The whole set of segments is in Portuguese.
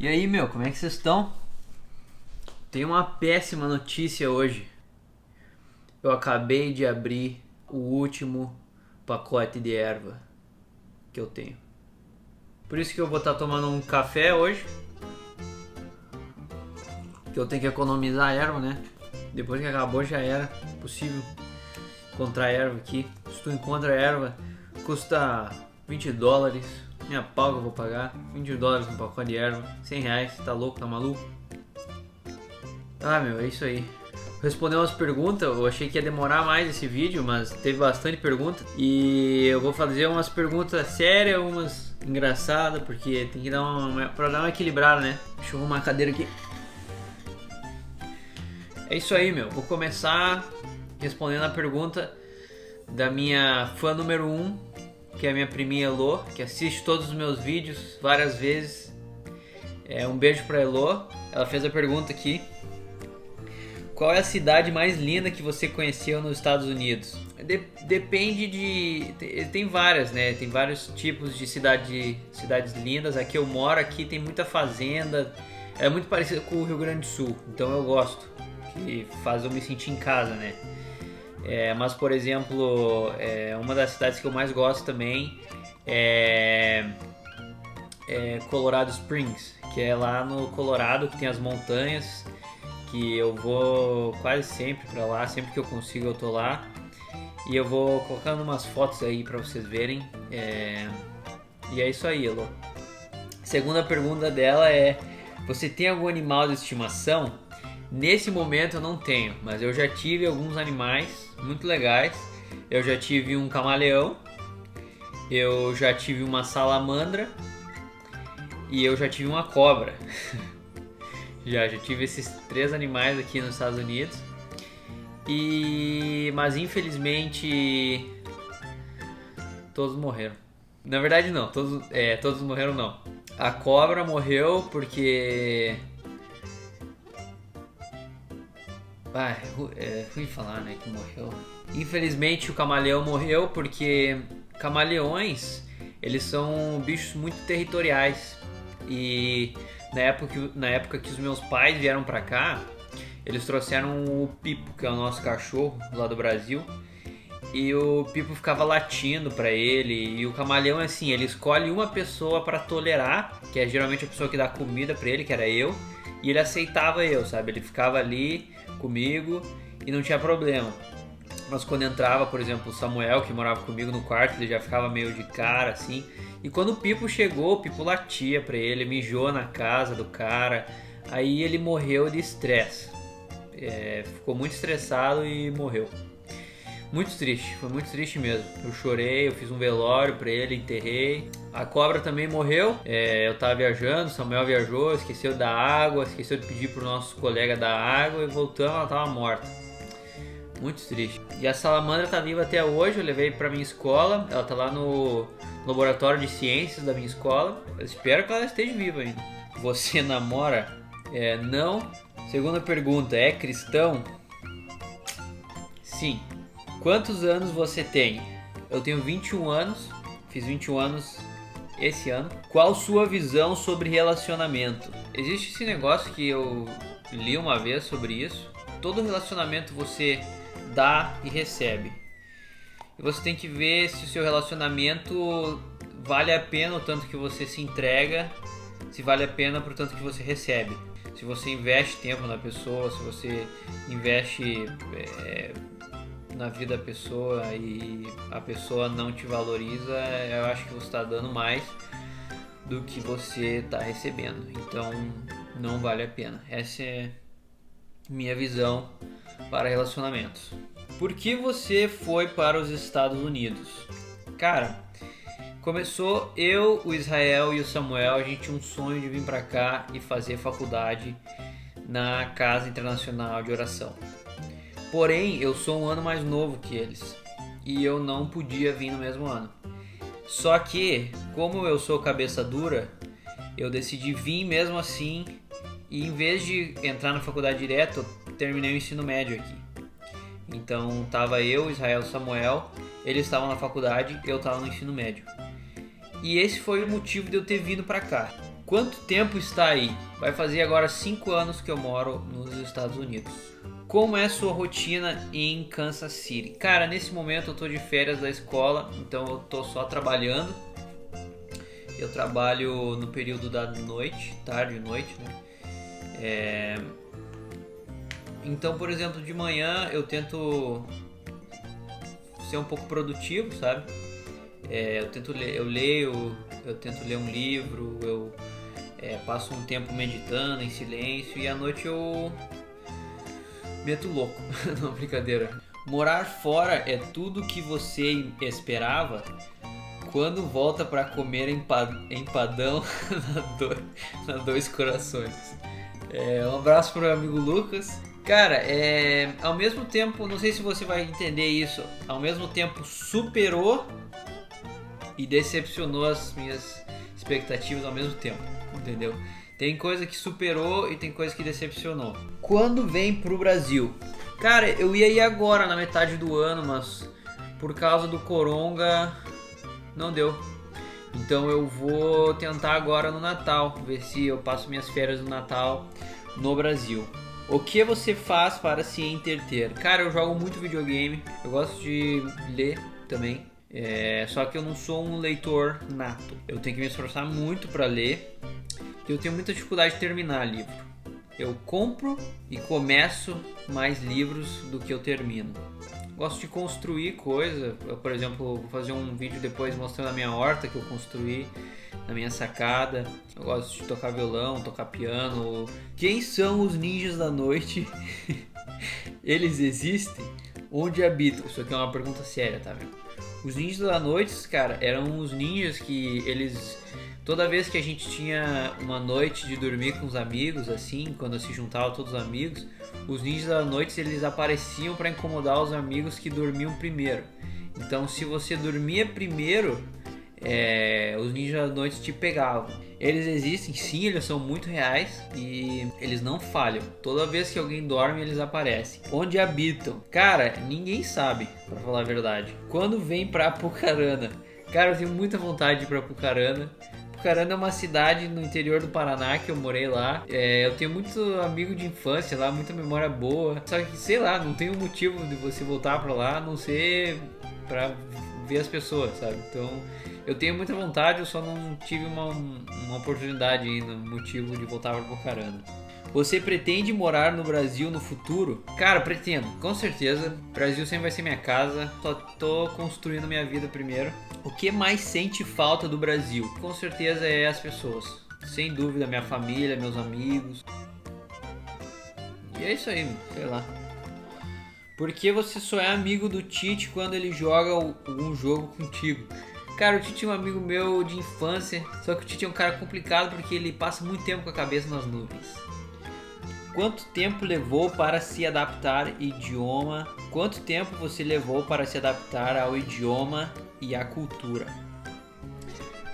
E aí, meu, como é que vocês estão? Tem uma péssima notícia hoje. Eu acabei de abrir o último pacote de erva que eu tenho. Por isso que eu vou estar tomando um café hoje. Que eu tenho que economizar a erva, né? Depois que acabou já era possível encontrar erva aqui. Se tu encontra erva, custa $20. Minha pau que eu vou pagar. $20 no pacote de erva. R$100, tá louco, tá maluco? Ah, meu, é isso aí. Responder umas perguntas, eu achei que ia demorar mais esse vídeo, mas teve bastante pergunta. E eu vou fazer umas perguntas sérias, umas engraçadas, porque tem que dar pra dar uma equilibrada, né? Deixa eu arrumar a cadeira aqui. É isso aí, meu. Vou começar respondendo a pergunta da minha fã número 1, que é a minha priminha Elo, que assiste todos os meus vídeos várias vezes. Um beijo pra Elo. Ela fez a pergunta aqui: qual é a cidade mais linda que você conheceu nos Estados Unidos? Depende de... Tem várias, né? Tem vários tipos de cidades lindas. Aqui eu moro, aqui tem muita fazenda. É muito parecido com o Rio Grande do Sul, então eu gosto. Que faz eu me sentir em casa, né? Mas, por exemplo, uma das cidades que eu mais gosto também é Colorado Springs, que é lá no Colorado, que tem as montanhas, que eu vou quase sempre pra lá, sempre que eu consigo eu tô lá. E eu vou colocando umas fotos aí pra vocês verem. E é isso aí, Elo. Segunda pergunta dela é: você tem algum animal de estimação? Nesse momento eu não tenho, mas eu já tive alguns animais muito legais. Eu já tive um camaleão, eu já tive uma salamandra e eu já tive uma cobra. Já tive esses 3 animais aqui nos Estados Unidos. Mas infelizmente todos morreram. Na verdade não, todos morreram não. A cobra morreu porque... é ruim falar, né, que morreu. Infelizmente o camaleão morreu porque camaleões, eles são bichos muito territoriais. E na época que os meus pais vieram pra cá, eles trouxeram o Pipo, que é o nosso cachorro lá do Brasil. E o Pipo ficava latindo pra ele. E o camaleão, assim, ele escolhe uma pessoa pra tolerar, que é geralmente a pessoa que dá comida pra ele, que era eu. E ele aceitava eu, sabe? Ele ficava ali comigo e não tinha problema. Mas quando entrava, por exemplo, o Samuel, que morava comigo no quarto, ele já ficava meio de cara, assim. E quando o Pipo chegou, o Pipo latia pra ele, mijou na casa do cara. Aí ele morreu de estresse. Ficou muito estressado e morreu. Muito triste, foi muito triste mesmo. Eu chorei, eu fiz um velório pra ele, enterrei. A cobra também morreu. Eu tava viajando, o Samuel viajou, esqueceu da água, esqueceu de pedir pro nosso colega da água e voltamos, ela tava morta. Muito triste. E a salamandra tá viva até hoje, eu levei pra minha escola, ela tá lá no laboratório de ciências da minha escola. Eu espero que ela esteja viva ainda. Você namora? Não. Segunda pergunta, é cristão? Sim. Quantos anos você tem? Eu tenho 21 anos, fiz 21 anos esse ano. Qual sua visão sobre relacionamento? Existe esse negócio que eu li uma vez sobre isso. Todo relacionamento você dá e recebe. E você tem que ver se o seu relacionamento vale a pena o tanto que você se entrega, se vale a pena pro tanto que você recebe. Se você investe tempo na pessoa, se você investe na vida da pessoa e a pessoa não te valoriza, eu acho que você está dando mais do que você está recebendo. Então não vale a pena. Essa é minha visão para relacionamentos. Por que você foi para os Estados Unidos? Cara, começou eu, o Israel e o Samuel, a gente tinha um sonho de vir para cá e fazer faculdade na Casa Internacional de Oração. Porém, eu sou um ano mais novo que eles e eu não podia vir no mesmo ano. Só que, como eu sou cabeça dura, eu decidi vir mesmo assim e, em vez de entrar na faculdade direto, eu terminei o ensino médio aqui. Então tava eu, Israel e Samuel, eles estavam na faculdade, eu estava no ensino médio. E esse foi o motivo de eu ter vindo para cá. Quanto tempo está aí? Vai fazer agora 5 anos que eu moro nos Estados Unidos. Como é sua rotina em Kansas City? Cara, nesse momento eu tô de férias da escola, então eu tô só trabalhando. Eu trabalho no período da noite, tarde e noite, né? Então, por exemplo, de manhã eu tento ser um pouco produtivo, sabe? Eu leio, eu tento ler um livro, eu passo um tempo meditando em silêncio e à noite eu meto louco. Não, brincadeira. Morar fora é tudo que você esperava? Quando volta pra comer empadão na Dois Corações? Um abraço pro meu amigo Lucas. Cara, ao mesmo tempo, não sei se você vai entender isso, ao mesmo tempo superou e decepcionou as minhas expectativas ao mesmo tempo, entendeu? Tem coisa que superou e tem coisa que decepcionou. Quando vem pro Brasil? Cara, eu ia ir agora na metade do ano, mas por causa do Coronga não deu. Então eu vou tentar agora no Natal, ver se eu passo minhas férias no Natal no Brasil. O que você faz para se entreter? Cara, eu jogo muito videogame, eu gosto de ler também. Só que eu não sou um leitor nato. Eu tenho que me esforçar muito para ler. Eu tenho muita dificuldade de terminar livro. Eu compro e começo mais livros do que eu termino. Gosto de construir coisa. Eu, por exemplo, vou fazer um vídeo depois mostrando a minha horta que eu construí na minha sacada. Eu gosto de tocar violão, tocar piano. Quem são os ninjas da noite? Eles existem? Onde habitam? Isso aqui é uma pergunta séria, tá vendo? Os ninjas da noite, cara, eram os ninjas que eles... Toda vez que a gente tinha uma noite de dormir com os amigos, assim, quando se juntava todos os amigos, os ninjas da noite eles apareciam para incomodar os amigos que dormiam primeiro. Então, se você dormia primeiro, os ninjas da noite te pegavam. Eles existem, sim, eles são muito reais e eles não falham. Toda vez que alguém dorme, eles aparecem. Onde habitam? Cara, ninguém sabe, pra falar a verdade. Quando vem pra Apucarana? Cara, eu tenho muita vontade de ir pra Apucarana. Apucarana é uma cidade no interior do Paraná que eu morei lá. Eu tenho muito amigo de infância lá, muita memória boa. Só que, sei lá, não tem um motivo de você voltar pra lá, a não ser pra ver as pessoas, sabe? Então, eu tenho muita vontade, eu só não tive uma oportunidade ainda, um motivo de voltar pra Apucarana. Você pretende morar no Brasil no futuro? Cara, pretendo, com certeza. O Brasil sempre vai ser minha casa. Só tô construindo minha vida primeiro. O que mais sente falta do Brasil? Com certeza é as pessoas. Sem dúvida, minha família, meus amigos. E é isso aí, sei lá. Por que você só é amigo do Tite quando ele joga algum jogo contigo? Cara, o Tite é um amigo meu de infância. Só que o Tite é um cara complicado porque ele passa muito tempo com a cabeça nas nuvens. Quanto tempo levou para se adaptar idioma? Quanto tempo você levou para se adaptar ao idioma e à cultura?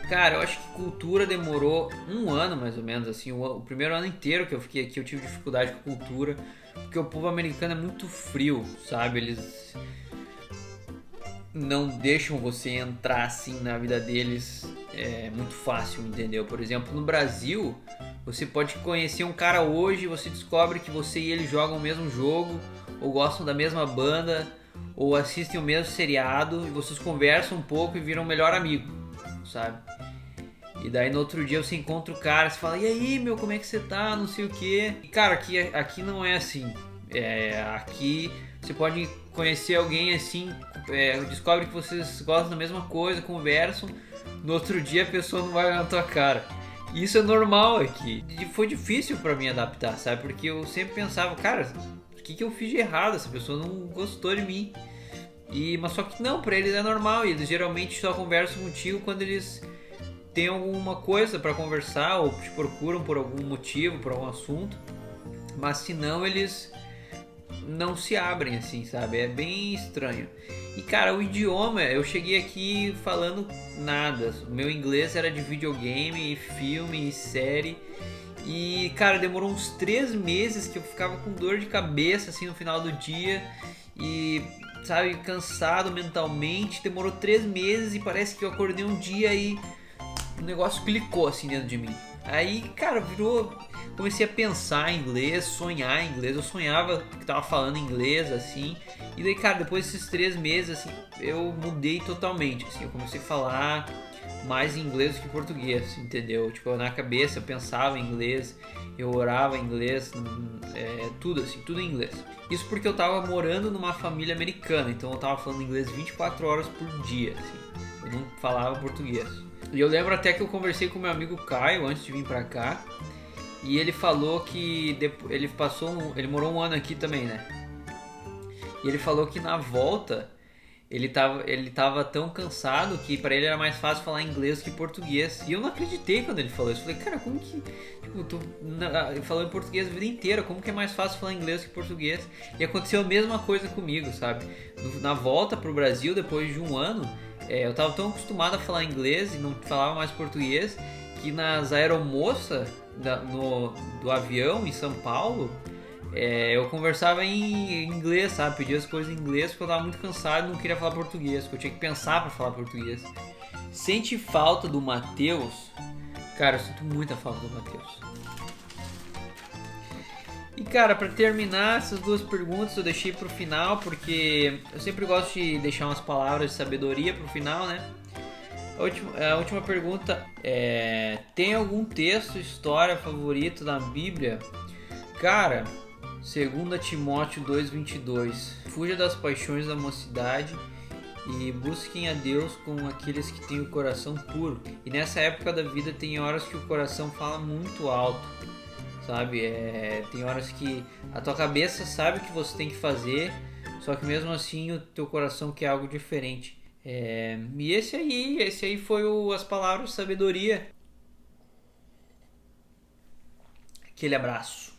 Cara, eu acho que cultura demorou 1 ano mais ou menos, assim, o primeiro ano inteiro que eu fiquei aqui eu tive dificuldade com cultura, porque o povo americano é muito frio, sabe? Eles não deixam você entrar assim na vida deles muito fácil, entendeu? Por exemplo, no Brasil, você pode conhecer um cara hoje e você descobre que você e ele jogam o mesmo jogo, ou gostam da mesma banda, ou assistem o mesmo seriado, e vocês conversam um pouco e viram o melhor amigo, sabe? E daí no outro dia você encontra o cara, você fala, e aí meu, como é que você tá, não sei o que. E cara, aqui não é assim. Aqui você pode conhecer alguém assim, descobre que vocês gostam da mesma coisa, conversam, no outro dia a pessoa não vai olhar na tua cara. Isso é normal aqui. E foi difícil pra mim adaptar, sabe? Porque eu sempre pensava, cara, o que eu fiz de errado? Essa pessoa não gostou de mim. Mas só que não, pra eles é normal. E eles geralmente só conversam contigo quando eles têm alguma coisa pra conversar ou te procuram por algum motivo, por algum assunto. Mas se não, eles não se abrem assim, sabe? É bem estranho. E cara, o idioma, eu cheguei aqui falando nada. O meu inglês era de videogame, filme e série. E cara, demorou uns 3 meses que eu ficava com dor de cabeça assim no final do dia. E sabe, cansado mentalmente. Demorou 3 meses e parece que eu acordei um dia e o negócio clicou assim dentro de mim. Aí, cara, virou. Comecei a pensar em inglês, sonhar em inglês. Eu sonhava que tava falando inglês, assim. E daí, cara, depois desses 3 meses, assim, eu mudei totalmente. Assim, eu comecei a falar mais inglês do que português, entendeu? Tipo, na cabeça eu pensava em inglês, eu orava em inglês, tudo assim, tudo em inglês. Isso porque eu tava morando numa família americana, então eu tava falando inglês 24 horas por dia, assim. Eu não falava português. E eu lembro até que eu conversei com meu amigo Caio antes de vir pra cá, e ele falou que ele morou um ano aqui também, né? E ele falou que na volta ele tava tão cansado que pra ele era mais fácil falar inglês que português. E eu não acreditei quando ele falou isso. Eu falei, cara, como que. Tipo, ele falou em português a vida inteira, como que é mais fácil falar inglês que português? E aconteceu a mesma coisa comigo, sabe? Na volta pro Brasil, depois de um ano, eu tava tão acostumado a falar inglês e não falava mais português, que nas aeromoças do avião em São Paulo. Eu conversava em inglês, sabe? Pedia as coisas em inglês porque eu tava muito cansado e não queria falar português, porque eu tinha que pensar pra falar português. Sente falta do Matheus? Cara, eu sinto muita falta do Matheus. E cara, pra terminar essas duas perguntas eu deixei pro final, porque eu sempre gosto de deixar umas palavras de sabedoria pro final, né? A última pergunta é: tem algum texto, história favorito na Bíblia? Cara, 2 Timóteo 2:22. Fuja das paixões da mocidade e busquem a Deus com aqueles que têm o coração puro. E nessa época da vida tem horas que o coração fala muito alto, sabe? Tem horas que a tua cabeça sabe o que você tem que fazer, só que mesmo assim o teu coração quer algo diferente. E esse aí foi as palavras de sabedoria. Aquele abraço.